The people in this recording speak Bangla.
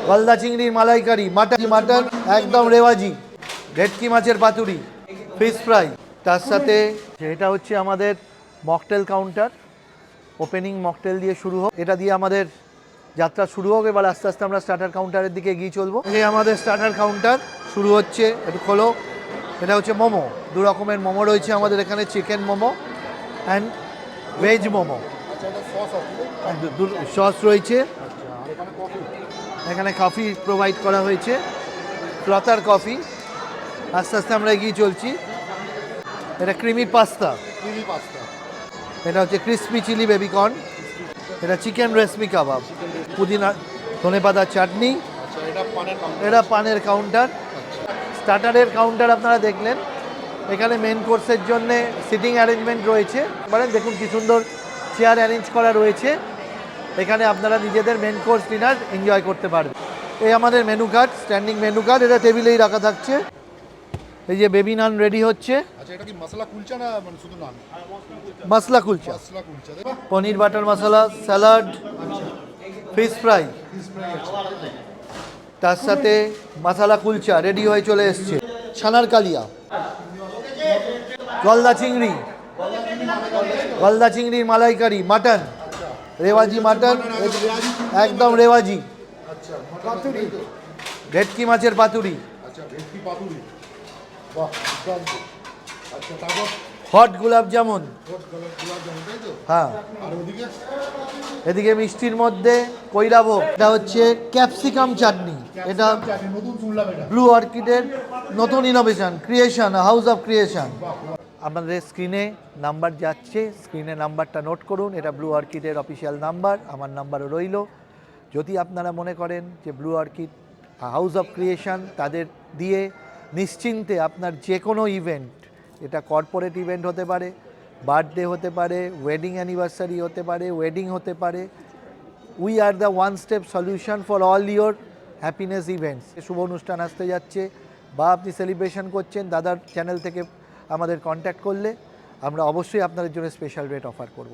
গলদা চিংড়ির মালাইকারি, মাটন একদম রেওয়াজি, ভেটকি মাছের পাতুরি, ফিশ ফ্রাই। তার সাথে এটা হচ্ছে আমাদের মকটেল কাউন্টার। ওপেনিং মকটেল দিয়ে শুরু হোক, এটা দিয়ে আমাদের যাত্রা শুরু হোক। এবার আস্তে আস্তে আমরা স্টার্টার কাউন্টারের দিকে এগিয়ে চলবো। এই আমাদের স্টার্টার কাউন্টার শুরু হচ্ছে, একটু খোলো। এটা হচ্ছে মোমো, দু রকমের মোমো রয়েছে আমাদের এখানে, chicken momo and veg momo. Sauce রয়েছে, এখানে কফি প্রোভাইড করা হয়েছে, ক্লথার কফি। আস্তে আস্তে আমরা এগিয়ে চলছি। এটা ক্রিমি পাস্তা, এটা হচ্ছে ক্রিসপি চিলি বেবিকর্ন, এটা চিকেন রেসমি কাবাব, পুদিনা ধনেপাতা চাটনি। এটা পানের কাউন্টার। স্টার্টারের কাউন্টার আপনারা দেখলেন, এখানে মেন কোর্সের জন্য সিটিং অ্যারেঞ্জমেন্ট রয়েছে। বলেন দেখুন কি সুন্দর চেয়ার অ্যারেঞ্জ করা রয়েছে, এখানে আপনারা নিজেদের মেন কোর্স ডিনার এনজয় করতে পারবেন। এই আমাদের menu card, standing menu card, এটা টেবিলেই রাখা থাকছে। এই যে বেবি নান রেডি হচ্ছে। আচ্ছা, এটা কি মশলা কুলচা না মানে শুধু নান? মশলা কুলচা, পনির বাটার মশলা, স্যালাড, ফিশ ফ্রাই, তার সাথে মশলা কুলচা রেডি হয়ে চলে এসছে। ছানার কালিয়া, গলদা চিংড়ির মালাইকারি, মাটন রেওয়াজি, মাটন একদম রেওয়াজি, ভেটকি মাছের পাতুরি, হট গোলাপ জামুন। হ্যাঁ, এদিকে মিষ্টির মধ্যে কৈরাভোগ, এটা হচ্ছে ক্যাপসিকাম চাটনি। এটা ব্লু অর্কিডের নতুন innovation, creation, house of creation. আপনাদের স্ক্রিনে নাম্বার যাচ্ছে, স্ক্রিনে নাম্বারটা নোট করুন। এটা ব্লু অর্কিডের অফিসিয়াল নাম্বার, আমার নাম্বারও রইল। যদি আপনারা মনে করেন যে blue orchid house of creation, তাদের দিয়ে নিশ্চিন্তে আপনার যে কোনো ইভেন্ট, এটা কর্পোরেট ইভেন্ট হতে পারে, বার্থডে হতে পারে, ওয়েডিং অ্যানিভার্সারি হতে পারে, ওয়েডিং হতে পারে, we are the one step solution for all your happiness events. শুভ অনুষ্ঠান আসতে যাচ্ছে বা আপনি সেলিব্রেশন করছেন, দাদার চ্যানেল থেকে আমাদের কন্ট্যাক্ট করলে আমরা অবশ্যই আপনাদের জন্য স্পেশাল রেট অফার করব।